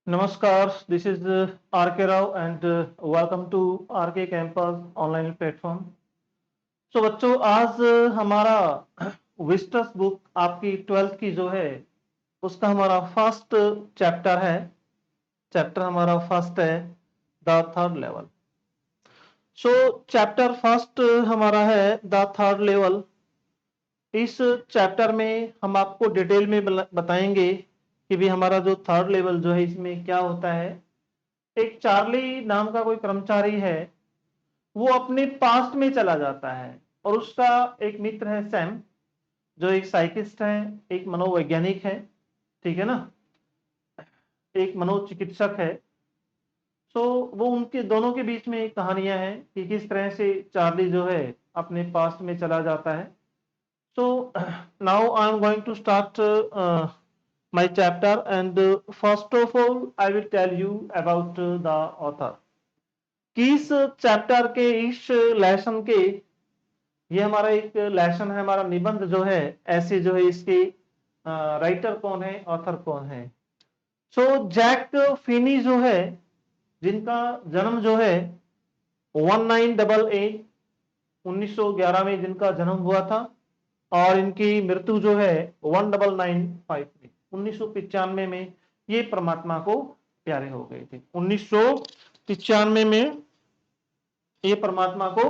Namaskar, this is R.K. Rao and welcome to R.K. Campus online platform. So बच्चों आज हमारा विस्टस book आपकी 12th की जो है उसका हमारा फर्स्ट चैप्टर है। चैप्टर हमारा फर्स्ट है the third level. So chapter first हमारा है द थर्ड लेवल। इस चैप्टर में हम आपको डिटेल में बताएंगे कि भी हमारा जो थर्ड लेवल जो है इसमें क्या होता है। एक चार्ली नाम का कोई कर्मचारी है, वो अपने पास्ट में चला जाता है और उसका एक मित्र है सैम, जो एक साइकिस्ट है, एक मनोवैज्ञानिक है, ठीक है ना, एक मनोचिकित्सक है। सो वो उनके दोनों के बीच में कहानियां हैं कि किस तरह से चार्ली जो है अपने पास्ट में चला जाता है। So now I am going to start my chapter and first of all I will tell you about the author। कि इस चैप्टर के इस लेसन के ये हमारा एक लेसन है, हमारा निबंध जो है ऐसे जो है इसके राइटर कौन है, ऑथर कौन है। सो जैक फिनी जो है, जिनका जन्म जो है 1988 1911 में जिनका जन्म हुआ था और इनकी मृत्यु जो है 1995 में 1995 में ये परमात्मा को प्यारे हो गए थे। 1995 में ये परमात्मा को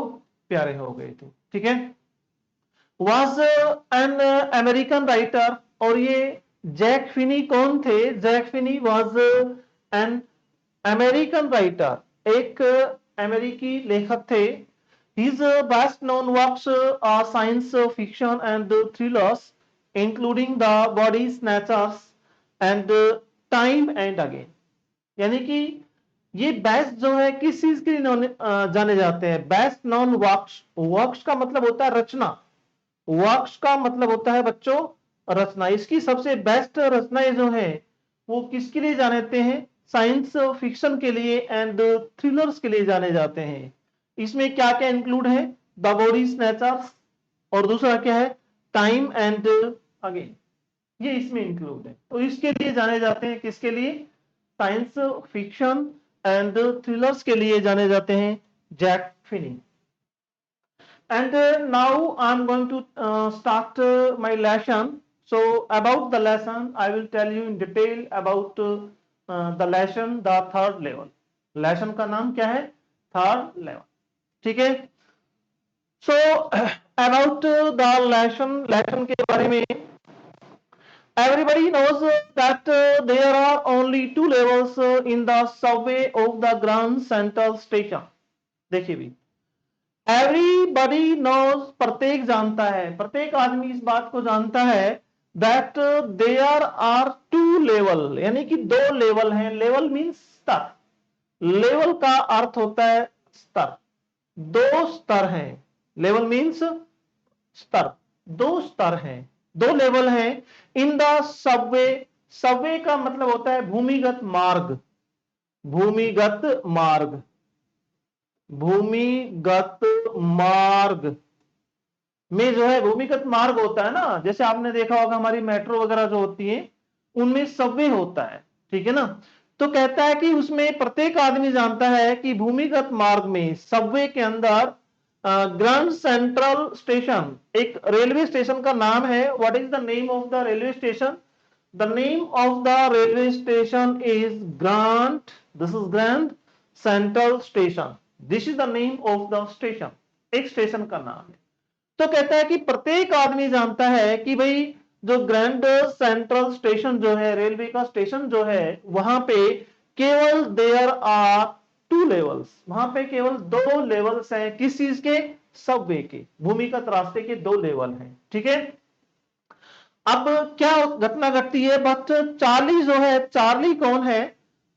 प्यारे हो गए थे, ठीक है। Was an American writer. और ये जैक फिनी कौन थे? Jack Finney was an American writer, एक अमेरिकी लेखक थे। His best known works are science fiction and thrillers, including The Body Snatchers and Time and Again। यानी कि ये बेस्ट जो है किस चीज के लिए जाने जाते हैं? Best non works. वर्क्स का मतलब होता है रचना, वर्क्स का मतलब होता है बच्चों रचना। इसकी सबसे बेस्ट रचनाएं जो है वो किसके लिए जाने जाते हैं? साइंस फिक्शन के लिए एंड थ्रिलर्स के लिए जाने जाते हैं। इसमें क्या क्या इंक्लूड है? द बॉडी स्नैचर्स, और दूसरा क्या है? टाइम एंड अगेन, ये इसमें इंक्लूड है। तो इसके लिए जाने जाते हैं, किसके लिए? साइंस फिक्शन एंड थ्रिलर्स के लिए जाने जाते हैं Jack Finney. And now I'm going to start my lesson. So about the lesson, I will tell you in detail about the lesson, the third level। lesson का नाम क्या है? Third level, ठीक है। सो अबाउट द lesson के बारे में, everybody knows that there are only two levels in the subway of the Grand Central Station। देखिए भी, एवरीबडी नोज, प्रत्येक जानता है, प्रत्येक आदमी इस बात को जानता है that there are two level, यानी कि दो लेवल हैं। लेवल मीन्स स्तर, लेवल का अर्थ होता है स्तर। दो स्तर हैं, लेवल मीन्स स्तर, दो स्तर हैं, दो लेवल हैं इन द सबवे। सबवे का मतलब होता है भूमिगत मार्ग, भूमिगत मार्ग, भूमिगत मार्ग में जो है भूमिगत मार्ग होता है ना, जैसे आपने देखा होगा हमारी मेट्रो वगैरह जो होती है उनमें सबवे होता है, ठीक है ना। तो कहता है कि उसमें प्रत्येक आदमी जानता है कि भूमिगत मार्ग में, सबवे के अंदर ग्रैंड सेंट्रल स्टेशन, एक रेलवे स्टेशन का नाम है। What is the name of the railway station? The name of the railway station is grand, this is grand central station, this is the name of the station, एक station का नाम है। तो कहता है कि प्रत्येक आदमी जानता है कि भाई जो ग्रैंड सेंट्रल स्टेशन जो है, रेलवे का स्टेशन जो है, वहां पे केवल देयर आर टू लेवल्स, वहां पे केवल दो लेवल्स हैं। किस चीज के? सबवे के, भूमिगत रास्ते के दो लेवल हैं, ठीक है। अब क्या घटना घटती है? बट चार्ली जो है, चार्ली कौन है?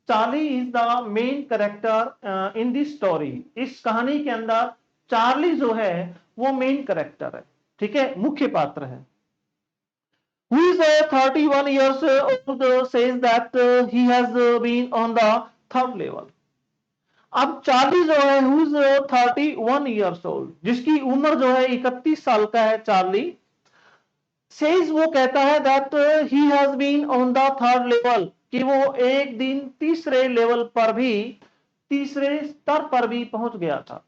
Charlie is the main character in this story. इस कहानी के अंदर चार्ली जो है वो मेन कैरेक्टर है, ठीक है, मुख्य पात्र है। Who is 31 years old says that he has been on the third level। अब चार्ली जो है who is 31 years old, जिसकी उम्र जो है 31 साल का है चार्ली, says, वो कहता है that he has been on the third level, कि वो एक दिन तीसरे लेवल पर भी, तीसरे स्तर पर भी पहुंच गया था।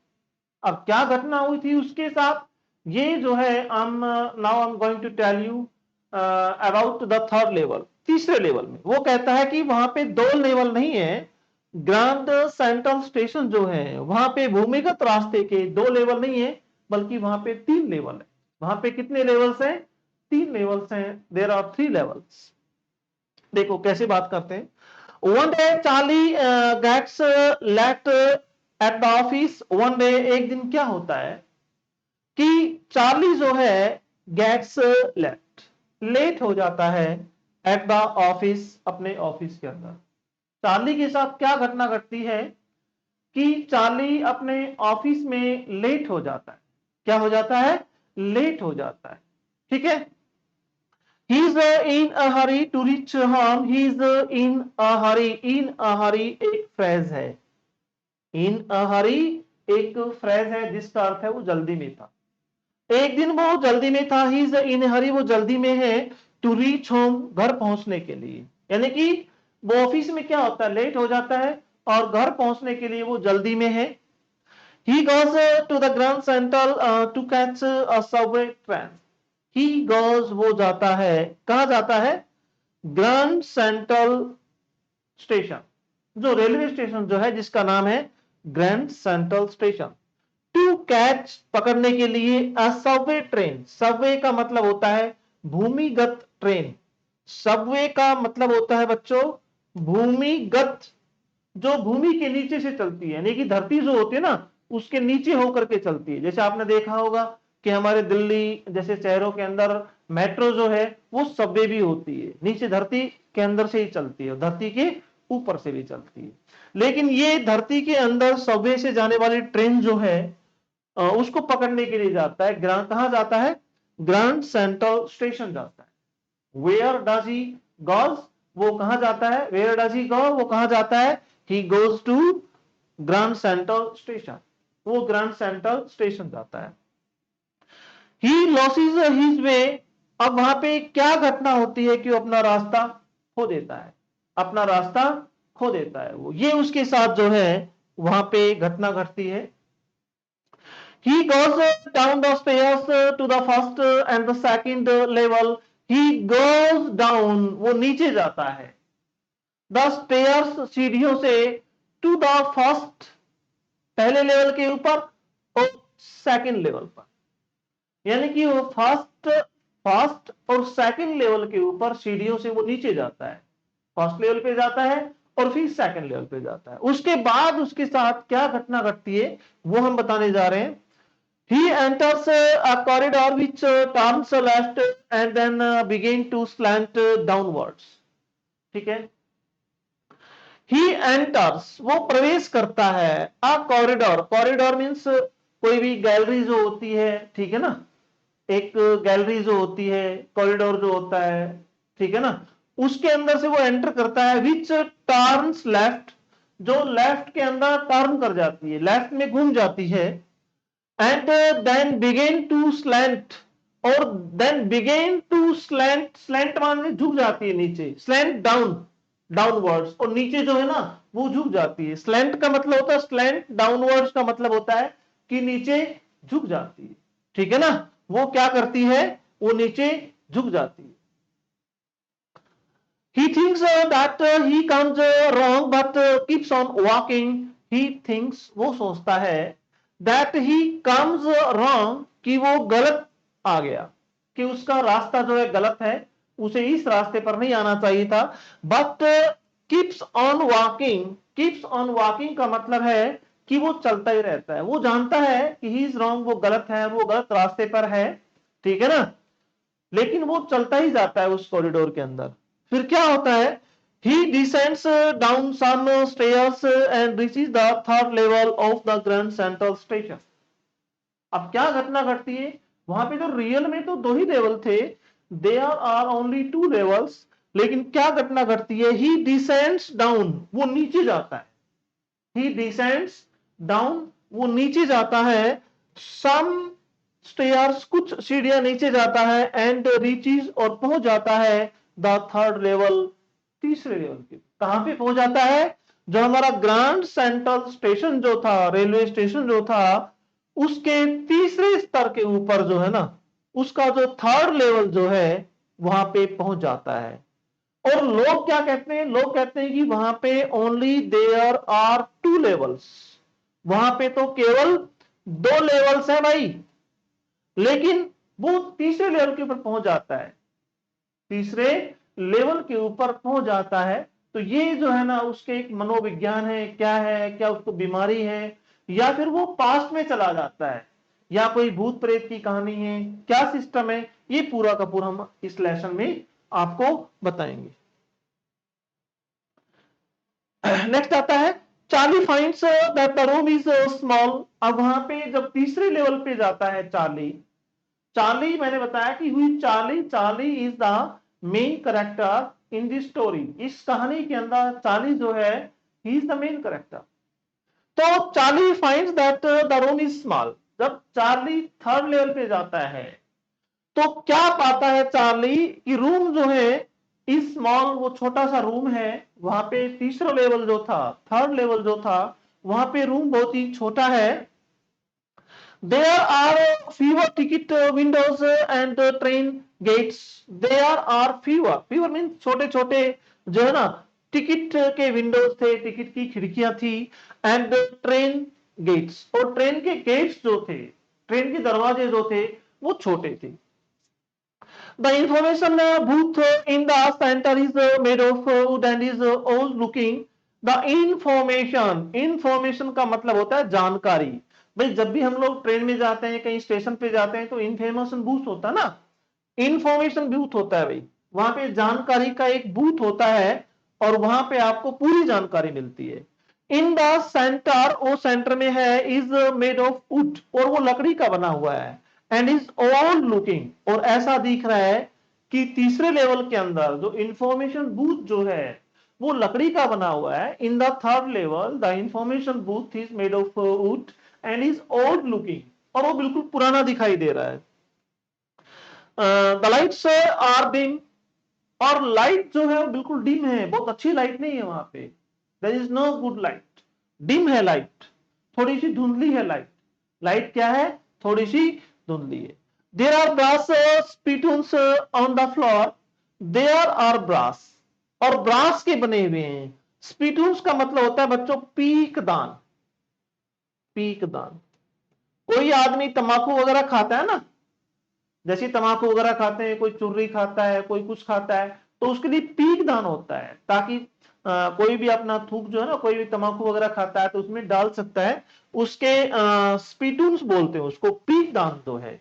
अब क्या घटना हुई थी उसके साथ, ये जो है now I am going to tell you about the third level, तीसरे लेवल में। वो कहता है कि वहां पे 2 लेवल नहीं है, ग्रांड सेंट्रल स्टेशन जो है वहां पे भूमिगत रास्ते के 2 लेवल नहीं है, बल्कि वहां पे 3 लेवल है। वहां पे कितने लेवल्स हैं? 3 लेवल्स हैं। There are 3 levels. देखो कैसे बात करते हैं। One day Charlie gets late at the office. One day, एक दिन क्या होता है कि चार्ली जो है गेट्स लेट, लेट हो जाता है एट द ऑफिस, अपने ऑफिस के अंदर। चार्ली के साथ क्या घटना घटती है कि चार्ली अपने ऑफिस में लेट हो जाता है। क्या हो जाता है? लेट हो जाता है। ठीक है। He is in a hurry to reach home. He is in a hurry. In a hurry एक फ्रेज है। In a hurry एक फ्रेज है जिसका अर्थ है वो जल्दी में था। एक दिन वो जल्दी में था। He is in a hurry, वो जल्दी में है। To reach home, घर पहुंचने के लिए। यानी कि वो ऑफिस में क्या होता है, लेट हो जाता है, और घर पहुंचने के लिए वो जल्दी में है। He goes to the Grand Central to catch a subway train. He goes, वो जाता है, कहा जाता है? ग्रैंड सेंट्रल स्टेशन, जो रेलवे स्टेशन जो है जिसका नाम है Grand central Station. To catch, पकड़ने के लिए, अ सबवे ट्रेन। सबवे का मतलब होता है भूमिगत ट्रेन। सबवे का मतलब होता है बच्चों भूमिगत, जो भूमि के नीचे से चलती है, यानी कि धरती जो होती है ना उसके नीचे होकर के चलती है। जैसे आपने देखा होगा कि हमारे दिल्ली जैसे शहरों के अंदर मेट्रो जो है वो सबवे भी होती है, नीचे धरती के अंदर से ही चलती है, धरती के ऊपर से भी चलती है। लेकिन ये धरती के अंदर सबवे से जाने वाली ट्रेन जो है उसको पकड़ने के लिए जाता है। कहां जाता है? ग्रैंड सेंट्रल स्टेशन जाता है। वेयर डज ही गोज, वो कहां जाता है? वेयर डज ही गो, वो कहां जाता है? He goes to grand central station, वो ग्रैंड सेंट्रल स्टेशन जाता है। ही लॉसेस हिज वे, अब वहां पे क्या घटना होती है कि वो अपना रास्ता खो देता है, अपना रास्ता खो देता है। वो ये उसके साथ जो है वहां पे घटना घटती है। He goes down the stairs to the first and the second level. He goes down, वो नीचे जाता है। The stairs, सीढ़ियों से, to the first, पहले लेवल के ऊपर, और सेकंड लेवल पर। यानी कि वो फर्स्ट और सेकंड लेवल के ऊपर सीढ़ियों से वो नीचे जाता है। फर्स्ट लेवल पे जाता है और फिर सेकंड लेवल पे जाता है। उसके बाद उसके साथ क्या घटना घटती है वो हम बताने जा रहे हैं। He enters a corridor which turns left and then begin to slant downwards. ठीक है। He enters, वो प्रवेश करता है, a corridor, corridor means कोई भी गैलरी जो होती है, ठीक है ना, एक गैलरी जो होती है, कॉरिडोर जो होता है, ठीक है ना, उसके अंदर से वो एंटर करता है। विच टर्न्स लेफ्ट, जो लेफ्ट के अंदर टर्न कर जाती है, लेफ्ट में घूम जाती है। And then begin to slant, और then begin to slant, slant माने झुक जाती है नीचे, स्लैंट डाउन, डाउनवर्ड्स, और नीचे जो है ना वो झुक जाती है। स्लैंट का मतलब होता है, स्लैंट डाउनवर्ड्स का मतलब होता है कि नीचे झुक जाती है, ठीक है ना, वो क्या करती है, वो नीचे झुक जाती है। He thinks that he comes wrong but keeps on walking. He thinks, वो सोचता है, that he comes wrong, कि वो गलत आ गया, कि उसका रास्ता जो है गलत है, उसे इस रास्ते पर नहीं आना चाहिए था। But keeps on walking, keeps on walking का मतलब है कि वो चलता ही रहता है। वो जानता है कि ही इज रॉन्ग, वो गलत है, वो गलत रास्ते पर है, ठीक है ना, लेकिन वो चलता ही जाता है उस कॉरिडोर के अंदर। फिर क्या होता है? He descends down some stairs and reaches the third level of the Grand Central Station. अब क्या घटना घटती है? वहां पे जो रियल में तो 2 ही लेवल थे, देयर आर ओनली 2 लेवल्स, लेकिन क्या घटना घटती है? He descends down, वो नीचे जाता है। He descends down, वो नीचे जाता है। Some stairs, कुछ सीढ़ियां नीचे जाता है, एंड रीचेस, और पहुंच जाता है द थर्ड लेवल, तीसरे लेवल के कहां पे पहुंच जाता है? जो हमारा ग्रैंड सेंट्रल स्टेशन जो था, रेलवे स्टेशन जो था, उसके तीसरे स्तर के ऊपर जो है ना, उसका जो थर्ड लेवल जो है वहां पे पहुंच जाता है। और लोग क्या कहते हैं? लोग कहते हैं कि वहां पे ओनली देयर आर 2 लेवल्स, वहां पे तो केवल 2 लेवल्स है भाई। लेकिन वो तीसरे लेवल के ऊपर पहुंच जाता है, तीसरे लेवल के ऊपर पहुंच जाता है। तो ये जो है ना उसके एक मनोविज्ञान है, क्या है, क्या उसको बीमारी है, या फिर वो पास्ट में चला जाता है, या कोई भूत प्रेत की कहानी है, क्या सिस्टम है, ये पूरा का पूरा हम इस लेसन में आपको बताएंगे। नेक्स्ट आता है Charlie finds that the room is small. अब वहां पे जब तीसरे लेवल पे जाता है चार्ली, चार्ली मैंने बताया कि हुई Charlie, Charlie is the main character in this story. इस कहानी के अंदर चार्ली जो है ही इज द मेन करेक्टर। तो Charlie finds that the room is small. जब चार्ली थर्ड लेवल पे जाता है तो क्या पाता है चार्ली कि रूम जो है इस स्मॉल, वो छोटा सा रूम है। वहां पे तीसरा लेवल जो था, थर्ड लेवल जो था, वहां पे रूम बहुत ही छोटा है। There are fewer ticket windows and train gates. There are fewer. Fewer means छोटे छोटे जो है ना टिकट के विंडोज थे, टिकट की खिड़कियां थी, एंड ट्रेन गेट्स, और ट्रेन के गेट्स जो थे, ट्रेन के दरवाजे जो थे वो छोटे थे। The information booth in the center is made of wood and is old looking. The information का मतलब होता है जानकारी। भाई जब भी हम लोग ट्रेन में जाते हैं, कहीं स्टेशन पे जाते हैं, तो इंफॉर्मेशन बूथ होता है ना, इंफॉर्मेशन बूथ होता है भाई। वहां पे जानकारी का एक बूथ होता है और वहां पे आपको पूरी जानकारी मिलती है। इन द सेंटर, वो सेंटर में है, इज मेड ऑफ वुड, और वो लकड़ी का बना हुआ है, एंड इज ओल्ड लुकिंग, और ऐसा दिख रहा है कि तीसरे लेवल के अंदर जो इंफॉर्मेशन बूथ जो है वो लकड़ी का बना हुआ है। In the third level the information booth is made of would and is old looking, और वो बिल्कुल पुराना दिखाई दे रहा है। द लाइट्स आर डिम, और लाइट जो है वो बिल्कुल डिम है, बहुत अच्छी लाइट नहीं है वहां पे। There is no good light, dim है लाइट, थोड़ी सी धुंधली है लाइट। लाइट क्या है? थोड़ी सी धुंधली है। There are brass spittoons on the floor. There are brass, और ब्रास के बने हुए हैं। स्पीटून्स का मतलब होता है बच्चों पीक दान। पीक दान, कोई आदमी तंबाकू वगैरह खाता है ना, जैसे तंबाकू वगैरह खाते हैं, कोई चुर्री खाता है, कोई कुछ खाता है, तो उसके लिए पीक दान होता है, ताकि कोई भी अपना थूक जो है ना, कोई भी तंबाकू वगैरह खाता है तो उसमें डाल सकता है। उसके स्पीटून्स बोलते हैं उसको, पीक दान जो है।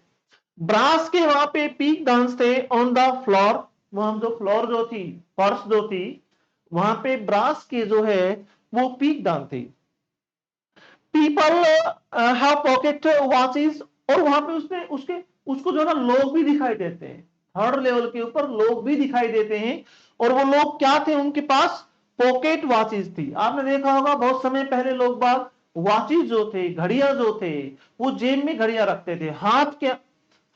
ब्रास के वहां पे पीक दान थे ऑन द फ्लोर, वहां जो फ्लोर जो थी, फर्श जो थी, वहां पे ब्रास के जो है वो पीक दान थी। पीपल हैव पॉकेट वॉचेस, और वहां पे उसने उसके उसको जो है ना लोग भी दिखाई देते हैं। थर्ड लेवल के ऊपर लोग भी दिखाई देते हैं, और वो लोग क्या थे? उनके पास पॉकेट वॉचेस थी। आपने देखा होगा बहुत समय पहले लोग बाग वॉचेस जो थे, घड़ियां जो थे, वो जेब में घड़ियां रखते थे,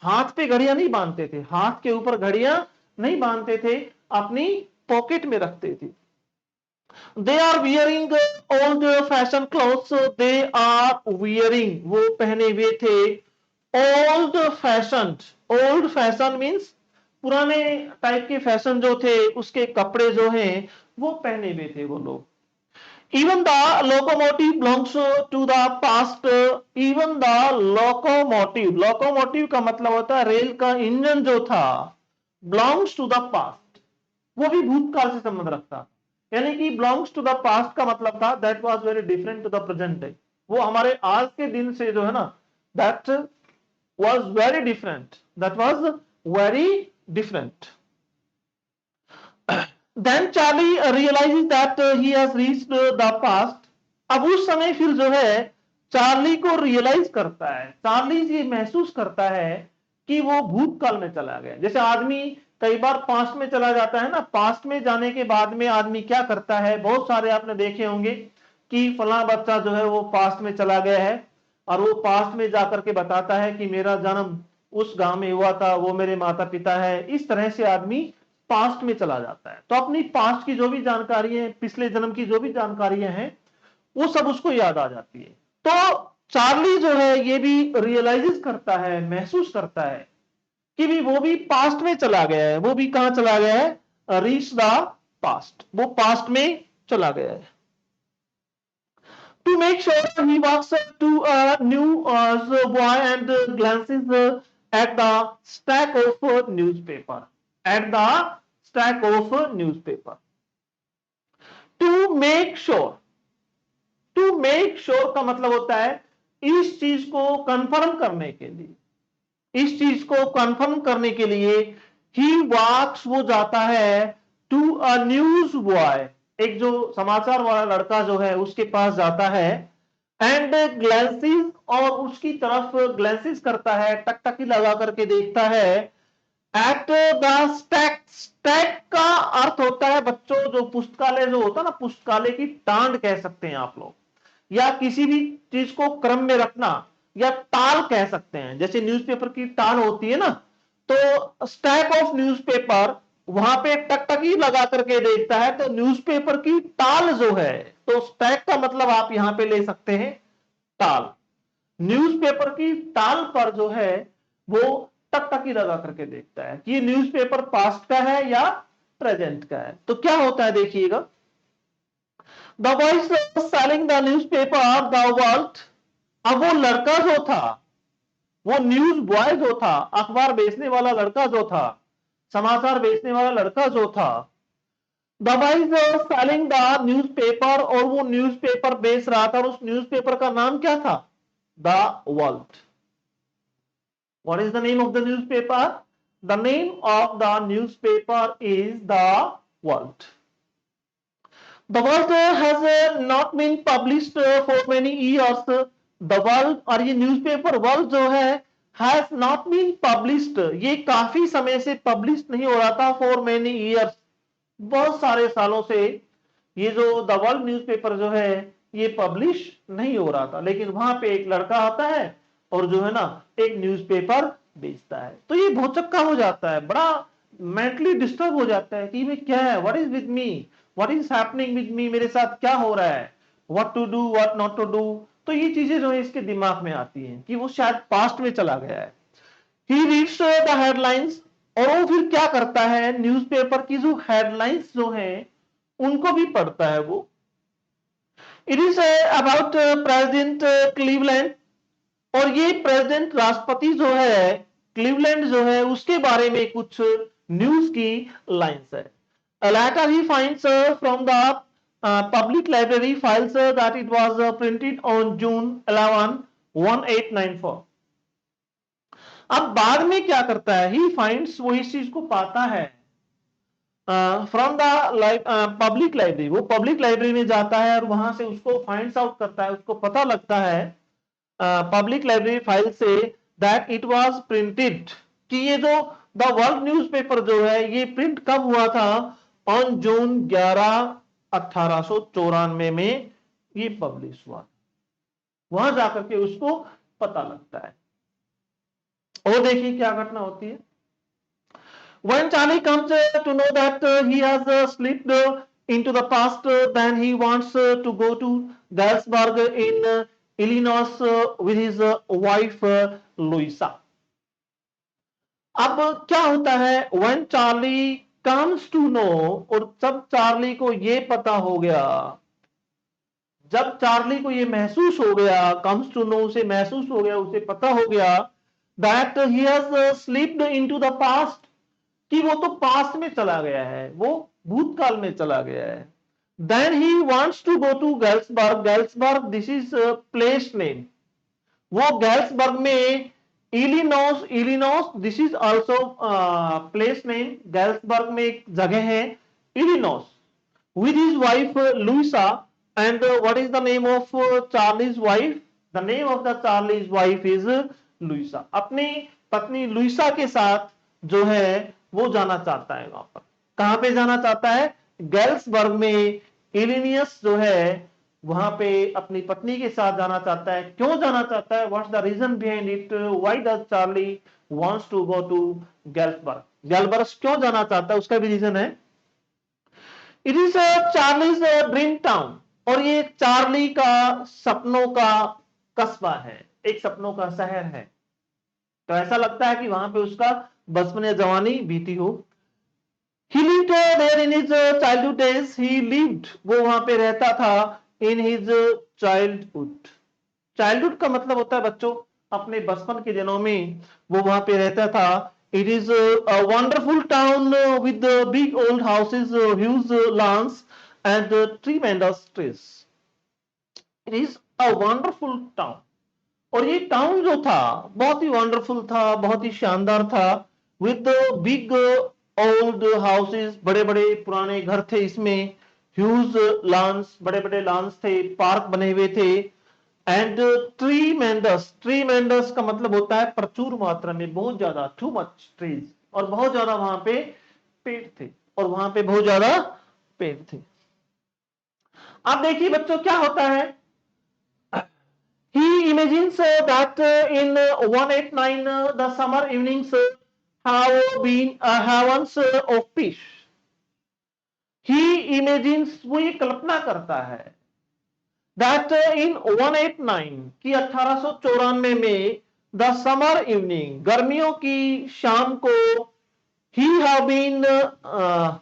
हाथ पे घड़ियां नहीं बांधते थे, हाथ के ऊपर घड़ियां नहीं बांधते थे, अपनी पॉकेट में रखते थे। They are wearing old fashion clothes. They are wearing, वो पहने हुए थे old fashioned. Old fashion means पुराने टाइप के फैशन जो थे, उसके कपड़े जो हैं वो पहने हुए थे वो लोग। Even the locomotive belongs to the past. Even the locomotive, locomotive का मतलब होता है रेल का इंजन जो था, belongs to the past, वो भी भूतकाल से संबंध रखता। यानी कि बिलोंग्स टू द पास्ट का मतलब था that was very different to the present day, वो हमारे आज के दिन से जो है ना, that was very different, that was very different. Then Charlie realises that he has reached the past. अब उस समय फिर जो है चार्ली को रियलाइज करता है, चार्ली ये महसूस करता है कि वो भूतकाल में चला गया। जैसे आदमी कई बार पास्ट में चला जाता है ना, पास्ट में जाने के बाद में आदमी क्या करता है, बहुत सारे आपने देखे होंगे कि फला बच्चा जो है वो पास्ट में चला गया है, और वो पास्ट में जाकर के बताता है कि मेरा जन्म उस गांव में हुआ था, वो मेरे माता पिता है। इस तरह से आदमी पास्ट में चला जाता है। तो अपनी पास्ट की जो भी जानकारी है, पिछले जन्म की जो भी जानकारियां हैं, वो सब उसको याद आ जाती है। तो चार्ली जो है ये भी रियलाइज करता है, महसूस करता है कि भी वो भी पास्ट में चला गया है। वो भी कहां चला गया है? रीच द पास्ट, वो पास्ट में चला गया है। To make sure he walks to a new boy and glances at the stack of newspaper. At the stack of newspaper. To make sure. To make sure का मतलब होता है इस चीज को कंफर्म करने के लिए, इस चीज को कंफर्म करने के लिए ही वॉक्स, वो जाता है टू अ न्यूज बॉय, एक जो समाचार वाला लड़का जो है उसके पास जाता है, एंड ग्लैंसेस, और उसकी तरफ ग्लैंसेस करता है, टकटकी लगा करके देखता है, एट द स्टैक। स्टैक का अर्थ होता है बच्चों, जो पुस्तकालय जो होता है ना, पुस्तकालय की टांड कह सकते हैं आप लोग, या किसी भी चीज को क्रम में रखना, या टाल कह सकते हैं। जैसे न्यूज़पेपर की टाल होती है ना, तो स्टैक ऑफ न्यूज़पेपर, वहां पे टकटकी लगा करके देखता है, तो न्यूज़पेपर की टाल जो है, तो स्टैक का मतलब आप यहां पे ले सकते हैं टाल। न्यूज़पेपर की टाल पर जो है वो टकटकी लगा करके देखता है कि ये न्यूज़पेपर पास्ट का है या प्रेजेंट का है। तो क्या होता है देखिएगा, the boy selling the newspaper the world. अब वो लड़का जो था, वो न्यूज बॉय जो था, अखबार बेचने वाला लड़का जो था, समाचार बेचने वाला लड़का जो था, the boy selling the newspaper, और वो न्यूज़पेपर बेच रहा था, और उस न्यूज़पेपर का नाम क्या था? The world. What is the name of the newspaper? The name of the newspaper is the world. The world has not been published for many years. The world, और ये न्यूज़पेपर वर्ल्ड जो है has not been published, ये काफी समय से publish नहीं हो रहा था, for many years, बहुत सारे सालों से ये जो द वर्ल्ड न्यूज़पेपर जो है ये पब्लिश नहीं हो रहा था। लेकिन वहां पे एक लड़का आता है और जो है ना एक न्यूज़पेपर बेचता है। तो ये भौचक्का हो जाता है, बड़ा मेंटली डिस्टर्ब हो जाता है कि क्या है, what is with me, what is happening with me, मेरे साथ क्या हो रहा है, what to do, what not to do. तो ये चीजें जो है इसके दिमाग में आती हैं कि वो शायद पास्ट में चला गया है। ही रीड्स द हेडलाइंस, और वो फिर क्या करता है, न्यूज़पेपर की जो हेडलाइंस जो है उनको भी पढ़ता है वो। It is about president Cleveland, और ये प्रेसिडेंट राष्ट्रपति जो है क्लीवलैंड जो है उसके बारे में कुछ न्यूज की लाइंस है। Later he finds from the public library files that it was printed on June 11, 1894. अब बाद में क्या करता है, he finds, वो इस चीज को पाता है फ्रॉम द पब्लिक लाइब्रेरी, वो पब्लिक लाइब्रेरी में जाता है और वहां से उसको फाइंड्स आउट करता है, उसको पता लगता है public library file say that it was printed, कि ये जो द वर्ल्ड न्यूज़पेपर जो है ये प्रिंट कब हुआ था, ऑन जून 11, 1894 में ये पब्लिश हुआ। वहां जाकर के उसको पता लगता है। और देखिए क्या घटना होती है। When Charlie comes to know that he has slipped into the past, then he wants to go to Galesburg in Illinois with his wife Louisa. अब क्या होता है, when Charlie comes to know, और जब चार्ली को ये पता हो गया, जब चार्ली को ये महसूस हो गया, comes to know उसे महसूस हो गया, उसे पता हो गया that he has slipped into the past, कि वो तो पास्ट में चला गया है, वो भूतकाल में चला गया है। Then he wants to go to Galesburg. Galesburg, this is a place name. वो गैल्सबर्ग में, Illinois, Illinois this is also place name, Galesburg में एक जगह है इलिनॉस, with his wife Louisa, and what is the name of Charlie's wife? The name of the Charlie's wife is Louisa. अपनी पत्नी Luisa के साथ जो है वो जाना चाहता है। वहां पर कहां पे जाना चाहता है, गैल्सबर्ग में, इलिनियस जो है वहां पे अपनी पत्नी के साथ जाना चाहता है। क्यों जाना चाहता है, what's the reason behind it, why does Charlie wants to go to Galesburg? Galesburg क्यों जाना चाहता है, उसका भी रीजन है। It is Charlie's dream town, और ये चार्ली का सपनों का कस्बा है, एक सपनों का शहर है। तो ऐसा लगता है कि वहां पे उसका बचपन या जवानी बीती हो। He lived there in his childhood days. He lived, वो वहां पे रहता था in his childhood. Childhood का मतलब होता है बच्चों अपने बचपन के दिनों में वो वहां पे रहता था। It is a wonderful town with big old houses, huge lawns and tremendous trees. It is a wonderful town. और ये टाउन जो था बहुत ही वंडरफुल था, बहुत ही शानदार था। विद बिग ओल्ड हाउसेस, बड़े बड़े पुराने घर थे इसमें। ह्यूज लॉन्स, बड़े बड़े लॉन्स थे, पार्क बने हुए थे। एंड ट्रीमेंडस, ट्रीमेंडस का मतलब होता है प्रचुर मात्रा में, बहुत ज्यादा, टू मच ट्रीज, और बहुत ज्यादा वहां पे पेड़ थे, और वहां पे बहुत ज्यादा पेड़ थे। अब देखिए बच्चों क्या होता है। He imagines that in 189 the summer evenings have been heavens of peace. He imagines, वो ये कल्पना करता है that in 189 की 1894 में the summer evening, गर्मियों की शाम को he have been a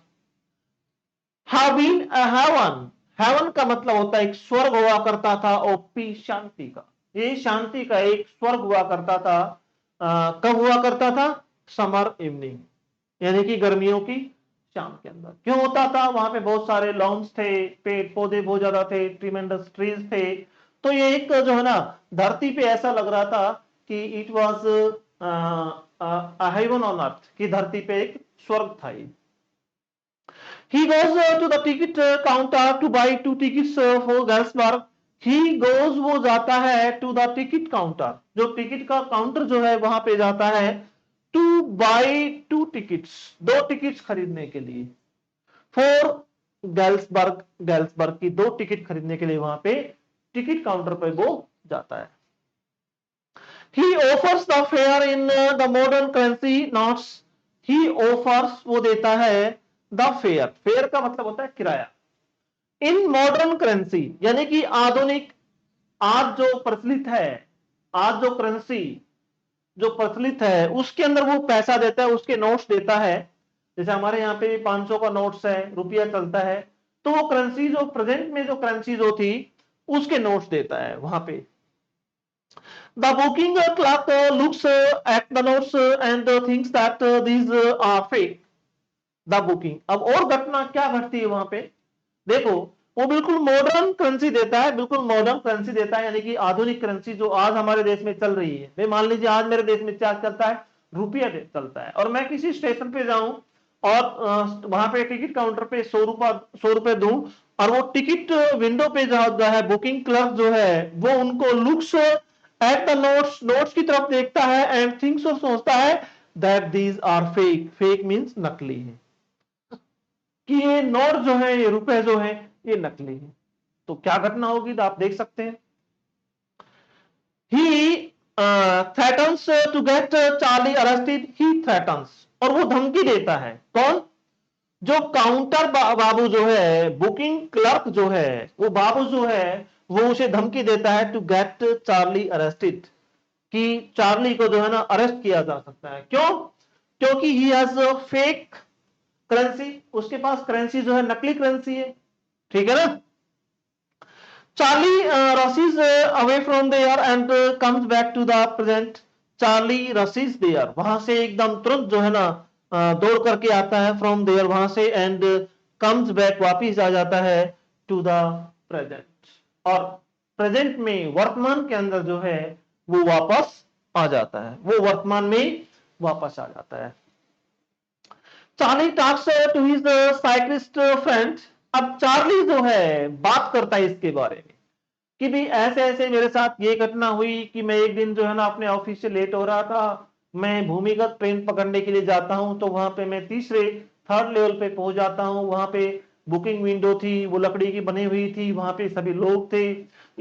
heaven, heaven का मतलब होता है एक स्वर्ग हुआ करता था, ओपी शांति का, ये शांति का एक स्वर्ग हुआ करता था। कब हुआ करता था? समर इवनिंग, यानी कि गर्मियों की शाम के अंदर। क्यों होता था? वहां पे बहुत सारे लॉन्स थे, पेड़ पौधे बहुत ज्यादा थे, ट्रीमेंडस ट्रीज थे। तो ये एक जो है ना धरती पे ऐसा लग रहा था कि it was heaven on earth, की धरती पे एक स्वर्ग था ये। He goes to the ticket counter to buy 2 tickets for Galsberg. He goes, वो जाता है to the ticket counter, जो टिकट का काउंटर जो है वहां पे जाता है to buy 2 tickets, 2 टिकट्स खरीदने के लिए। for गैल्सबर्ग, गैल्सबर्ग की 2 टिकट खरीदने के लिए वहां पे टिकट काउंटर पे वो जाता है। He offers the fare in the modern currency notes. He offers, वो देता है द फेयर, फेयर का मतलब होता है किराया। इन मॉडर्न करेंसी, यानी कि आधुनिक, आज जो प्रचलित है, आज जो करेंसी जो प्रचलित है उसके अंदर वो पैसा देता है, उसके नोट्स देता है। जैसे हमारे यहाँ पे 500 का नोट्स है, रुपया चलता है, तो वो करेंसी जो प्रेजेंट में जो करेंसी जो थी उसके नोट्स देता है वहां पे। The booking clerk looks at the notes and thinks that these are fake. The booking, अब और घटना क्या घटती है वहां पे, देखो वो बिल्कुल मॉडर्न करेंसी देता है, बिल्कुल मॉडर्न करेंसी देता है, यानी कि आधुनिक करेंसी जो आज हमारे देश में चल रही है। मान लीजिए आज मेरे देश में क्या चलता है, रुपया चलता है, और मैं किसी स्टेशन पे जाऊं और वहां पे टिकट काउंटर पे 100 रुपए दूं, और वो टिकट विंडो पे जो है बुकिंग क्लर्क जो है वो उनको looks at the notes, notes की तरफ देखता है एंड थिंक्स, और सोचता है that these are fake, fake means नकली है, कि ये नोट जो है, ये रुपए जो है ये नकली है। तो क्या घटना होगी तो आप देख सकते हैं। He threatens to get Charlie arrested, he threatens, और वो धमकी देता है। कौन? जो काउंटर बाबू जो है, बुकिंग क्लर्क जो है, वो बाबू जो है वो उसे धमकी देता है टू गेट चार्ली अरेस्टेड, कि चार्ली को जो है ना अरेस्ट किया जा सकता है। क्यों? क्योंकि ही हैज फेक करेंसी, उसके पास करेंसी जो है नकली करेंसी है, ठीक है ना। Charlie rushes away from there and comes back to the present. Charlie rushes there, वहां से एकदम तुरंत जो है ना दौड़ करके आता है, फ्रॉम देयर वहां से, एंड कम्स बैक, वापिस आ जाता है, टू द प्रेजेंट, और प्रेजेंट में, वर्तमान के अंदर जो है वो वापस आ जाता है, वो वर्तमान में वापस आ जाता है। Charlie talks to his cyclist friend. अब चार्ली जो है बात करता है इसके बारे में कि भी ऐसे ऐसे मेरे साथ ये घटना हुई कि मैं एक दिन जो है ना अपने ऑफिस से लेट हो रहा था, मैं भूमिगत ट्रेन पकड़ने के लिए जाता हूं, तो वहां पे मैं तीसरे थर्ड लेवल पे पहुंच जाता हूं, वहां पे बुकिंग विंडो थी, वो लकड़ी की बनी हुई थी, वहां पे सभी लोग थे।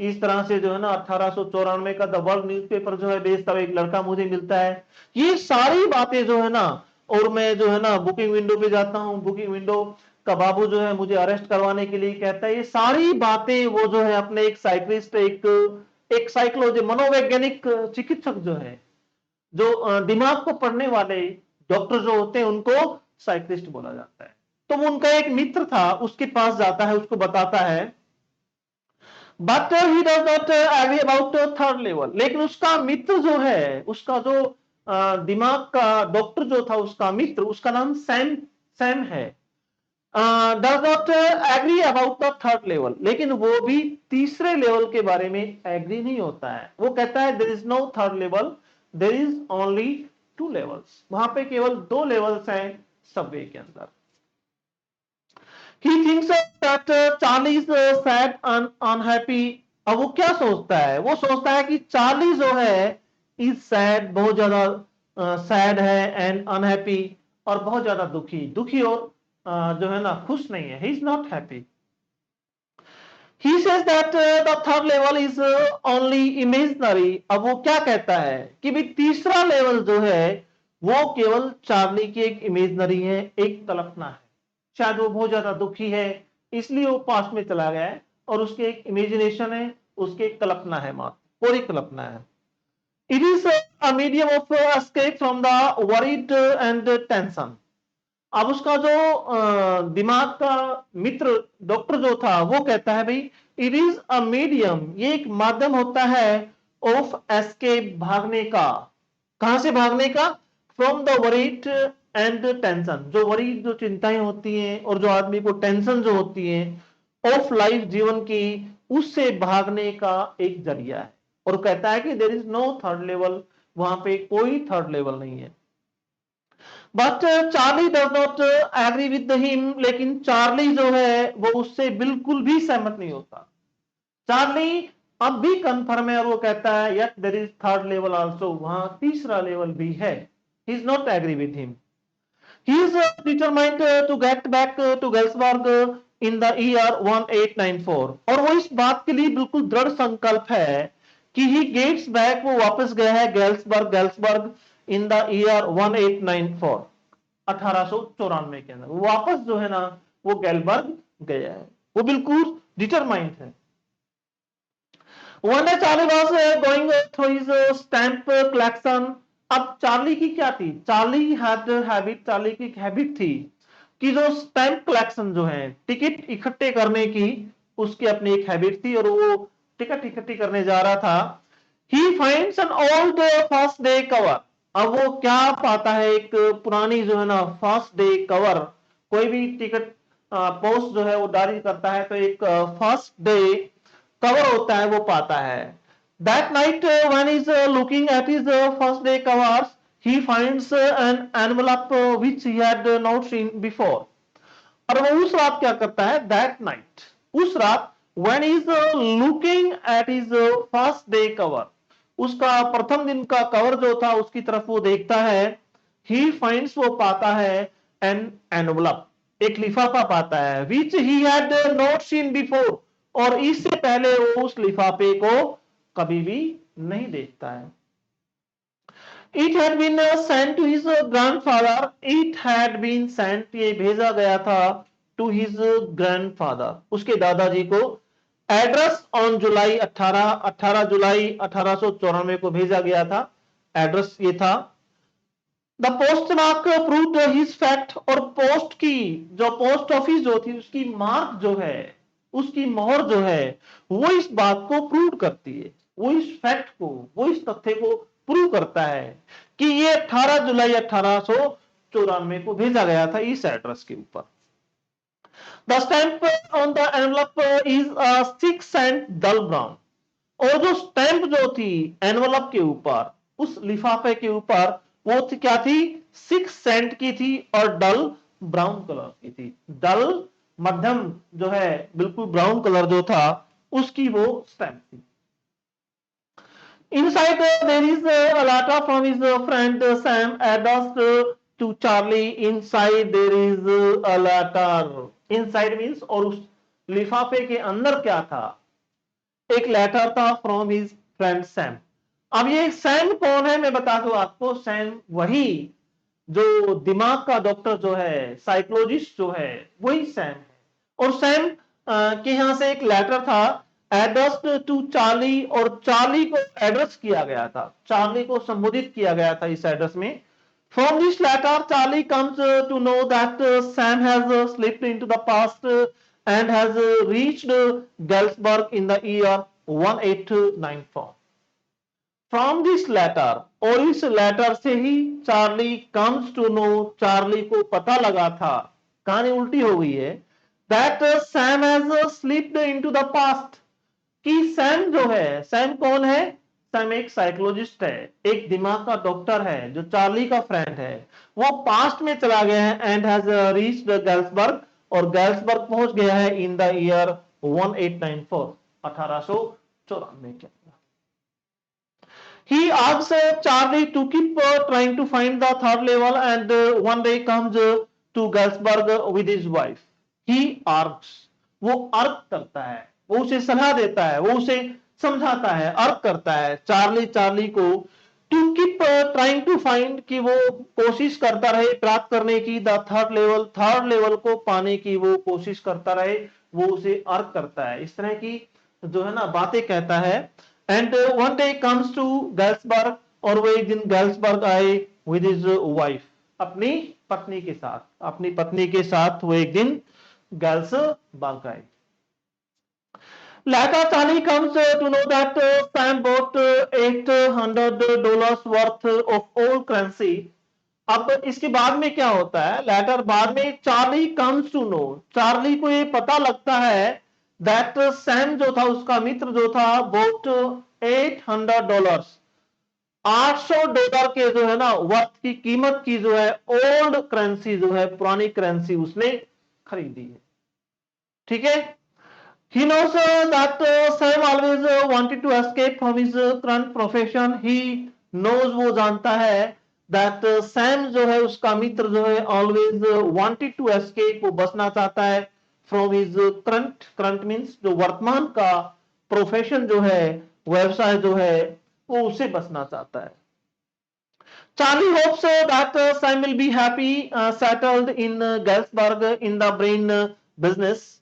इस तरह से जो है ना 1894 का द वर्ल्ड न्यूज़पेपर जो है बेचता हुआ एक लड़का मुझे मिलता है। ये सारी बातें जो है ना और मैं जो है ना बुकिंग विंडो पे जाता हूँ, बुकिंग विंडो का बाबू जो है मुझे अरेस्ट करवाने के लिए कहता है। ये सारी बातें वो जो है अपने एक साइक्रिस्ट, एक साइकोलॉजी मनोवैज्ञानिक चिकित्सक जो है, जो दिमाग को पढ़ने वाले डॉक्टर जो होते हैं उनको साइक्रिस्ट बोला जाता है। तो उनका एक मित्र था, उसके पास जाता है, उसको बताता है, but he does not agree about third level. लेकिन उसका मित्र जो है, उसका जो दिमाग का डॉक्टर जो था, उसका मित्र, उसका नाम सैम सैम है, does not agree about the third level. लेकिन वो भी तीसरे लेवल के बारे में एग्री नहीं होता है। वो कहता है there is no third level, there is only 2 levels. वहां पे केवल 2 लेवल्स हैं सबवे के अंदर। He thinks that Charlie is sad and unhappy। अब वो क्या सोचता है? वो सोचता है कि चार्ली जो है इज सैड, बहुत ज्यादा सैड है, एंड अनहैप्पी, और बहुत ज्यादा दुखी, दुखी और जो है ना खुश नहीं है। ही is not happy. He says that the third level is only imaginary। अब वो क्या कहता है कि भाई तीसरा लेवल जो है वो केवल चार्ली की एक इमेजनरी है, एक कल्पना है। शायद वो बहुत ज्यादा दुखी है, इसलिए वो पास्ट में चला गया है, और उसके एक इमेजिनेशन है, उसके एक कल्पना है, मात्र पूरी कल्पना है। It is a medium of escape from the worried and tension. अब उसका जो दिमाग का मित्र डॉक्टर जो था वो कहता है भाई इट इज अ मीडियम, ये एक माध्यम होता है ऑफ एस्केप, भागने का। कहां से भागने का? From the worried and tension. जो वरीड, जो चिंताएं होती हैं, और जो आदमी को टेंशन जो होती है ऑफ लाइफ, जीवन की, उससे भागने का एक जरिया है। और कहता है कि there is no third level, वहां पे कोई थर्ड लेवल नहीं है। But Charlie does not agree with him. लेकिन चार्ली जो है वो उससे बिल्कुल भी सहमत नहीं होता। चार्ली अब भी कंफर्म है, और वो कहता है yet there is third level also, वहां तीसरा लेवल भी है। ही is not agree with him. He is determined to get back to Galesburg in the year 1894। और वो इस बात के लिए बिल्कुल दृढ़ संकल्प है कि ही गेट्स बैक, वो वापस गया है गेल्सबर्ग, इन द ईयर 1894, 1894 के अंदर वापस जो है ना वो गैलबर्ग गया है। वो बिल्कुल डिटरमाइंड है। One day Charlie was going through his stamp collection. अब चार्ली की क्या थी? चार्ली हैड हैबिट, चार्ली की एक हैबिट थी कि जो स्टैंप कलेक्शन जो है, टिकट इकट्ठे करने की, उसकी अपनी एक हैबिट थी, और वो टिकट इकट्ठी करने जा रहा था। He finds an old first day cover. अब वो क्या पाता है? एक पुरानी जो है ना फर्स्ट डे कवर। कोई भी टिकट पोस्ट जो है वो जारी करता है, तो एक फर्स्ट डे कवर होता है, वो पाता है। That night when is looking at his first day covers, he finds an envelope which he had not seen before। और वो उस रात क्या करता है? दैट नाइट, उस रात, when he is looking at his first day cover, उसका प्रथम दिन का कवर जो था उसकी तरफ वो देखता है। he finds, वो पाता है, an envelope, एक लिफाफा पाता है, which he had not seen before, और इससे पहले वो उस लिफाफे को कभी भी नहीं देखता है। It had been sent to his grandfather। It had been sent, ये भेजा गया था, to his grandfather, उसके दादाजी को। एड्रेस ऑन जुलाई 18 जुलाई 1894 को भेजा गया था। एड्रेस ये था। The post mark proved his fact. और पोस्ट की जो पोस्ट ऑफिस जो थी उसकी मार्क जो है, उसकी मोहर जो है, वो इस बात को प्रूव करती है, वो इस फैक्ट को, वो इस तथ्य को प्रूव करता है कि ये 18 जुलाई 1894 को भेजा गया था इस एड्रेस के ऊपर। The stamp on the envelope is 6 cent dull brown. और जो स्टैंप जो थी एनवलप के ऊपर, उस लिफाफे के ऊपर, वो थी क्या थी? 6 सेंट की थी, और डल ब्राउन कलर की थी। डल मध्यम जो है, बिल्कुल ब्राउन कलर जो था, उसकी वो स्टैंप थी। Inside there is a letter from his friend Sam addressed to Charlie। Inside there is a letter। Inside means, और उस लिफाफे के अंदर क्या था? एक लेटर था फ्रॉम हिज फ्रेंड सैम। अब ये सैम कौन है मैं बता दूं आपको। सैम वही जो दिमाग का डॉक्टर जो है, साइकोलॉजिस्ट जो है, वही सैम है। और सैम के यहाँ से एक लेटर था एड्रेस्ड टू चार्ली, और चार्ली को एड्रेस किया गया था, चार्ली को संबोधित किया गया था इस एड्रेस में। From this letter Charlie comes to know that Sam has slipped into the past and has reached Galesburg in the year 1894। From this letter, और इस लेटर से ही Charlie comes to know, Charlie को पता लगा था, कहानी उल्टी हो गई है, that Sam has slipped into the past, कि सैम जो है, सैम कौन है, सैम एक साइकोलॉजिस्ट है, एक दिमाग का डॉक्टर है जो चार्ली का फ्रेंड है, वो पास्ट में चला गया है एंड हैज रीच्ड गैल्सबर्ग, और गैल्सबर्ग पहुंच गया है इन द ईयर 1894, 1894 के। He asks Charlie to keep trying to find the third level, and one day comes to Galsberg with his wife. He asks, वो अर्क करता है, वो उसे सलाह देता है, वो उसे समझाता है, अर्क करता है चार्ली को to keep trying to find, कि वो कोशिश करता रहे प्राप्त करने की, द थर्ड लेवल को पाने की वो कोशिश करता रहे, वो उसे अर्क करता है, इस तरह की जो है ना बातें कहता है। And one day comes to Galesburg, और वो एक दिन गैल्सबर्ग आए विद हिज वाइफ, अपनी पत्नी के साथ, अपनी पत्नी के साथ वो एक दिन गैल्सबर्ग आए। Later, Charlie comes to know that Sam bought $800 worth of old currency. अब इसके बाद में क्या होता है, लेटर बाद में Charlie comes to know, Charlie को ये पता लगता है दैट सैम जो था, उसका मित्र जो था, बोट $800, $800 के जो है ना वर्थ की, कीमत की जो है ओल्ड करेंसी जो है, पुरानी करेंसी उसने खरीदी है। ठीक है। He knows that Sam always wanted to escape from his current profession. He knows, वो जानता है that Sam जो है, उसका मित्र जो है, always wanted to escape, वो बचना चाहता है from his current means जो वर्तमान का प्रोफेशन जो है, व्यवसाय जो है, वो उसे बचना चाहता है। Charlie hopes that Sam will be happy settled in Galsberg in the brain business.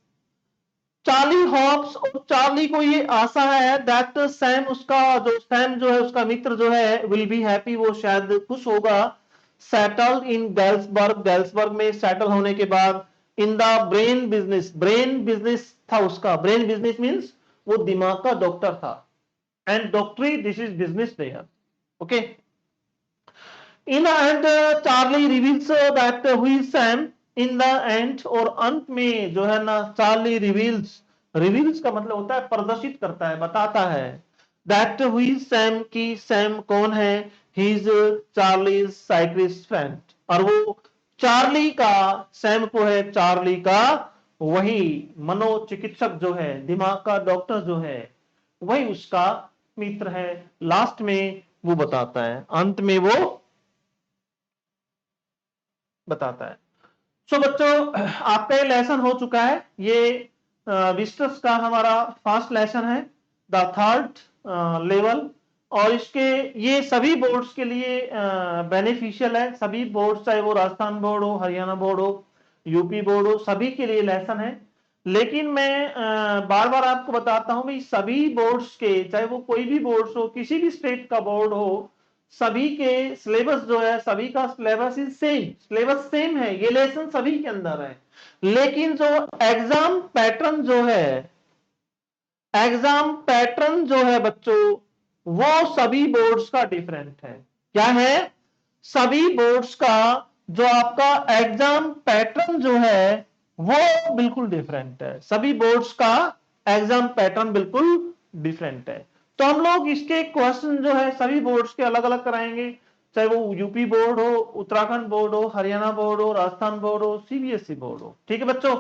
Charlie hops, और चार्ली को ये आशा है दैट सैम, उसका जो सैम जो है, उसका मित्र जो है, विल बी हैप्पी, वो शायद खुश होगा, सेटल्ड इन गैल्सबर्ग, गैल्सबर्ग में सेटल होने के बाद, in the brain business, brain business था उसका, ब्रेन बिजनेस मींस वो दिमाग का डॉक्टर था, एंड डॉक्टरी this is business there. Okay. In the end Charlie reveals that who is Sam in the end, और अंत में जो है ना चार्ली रिवील्स का मतलब होता है प्रदर्शित करता है, बताता है, दैट हु इज सैम, की सैम कौन है, ही इज चार्ली साइकिस्ट फ्रेंड, और वो चार्ली का, सैम को है चार्ली का वही मनोचिकित्सक जो है, दिमाग का डॉक्टर जो है, वही उसका मित्र है। लास्ट में वो बताता है, अंत में वो बताता है। सो बच्चों, आपका ये लेसन हो चुका है, ये विस्टस का हमारा फर्स्ट लेसन है, द थर्ड लेवल, और इसके ये सभी बोर्ड्स के लिए बेनिफिशियल है, सभी बोर्ड, चाहे वो राजस्थान बोर्ड हो, हरियाणा बोर्ड हो, यूपी बोर्ड हो, सभी के लिए लेसन है। लेकिन मैं बार बार आपको बताता हूं भाई, सभी बोर्ड्स के, चाहे वो कोई भी बोर्ड्स हो, किसी भी स्टेट का बोर्ड हो, सभी के सिलेबस जो है, सभी का syllabus is same, syllabus same है, ये लेसन सभी के अंदर है, लेकिन जो एग्जाम पैटर्न जो है, एग्जाम पैटर्न जो है बच्चों, वो सभी बोर्ड्स का डिफरेंट है। क्या है? सभी बोर्ड्स का जो आपका एग्जाम पैटर्न जो है, वो बिल्कुल डिफरेंट है, सभी बोर्ड्स का एग्जाम पैटर्न बिल्कुल डिफरेंट है। तो हम लोग इसके क्वेश्चन जो है सभी बोर्ड्स के अलग अलग कराएंगे, चाहे वो यूपी बोर्ड हो, उत्तराखंड बोर्ड हो, हरियाणा बोर्ड हो, राजस्थान बोर्ड हो, सीबीएसई बोर्ड हो। ठीक है बच्चों।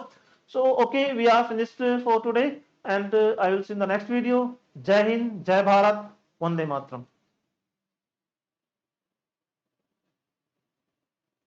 So okay, we are finished for today and I will see in the next video. जय हिंद, जय भारत, वंदे मातरम।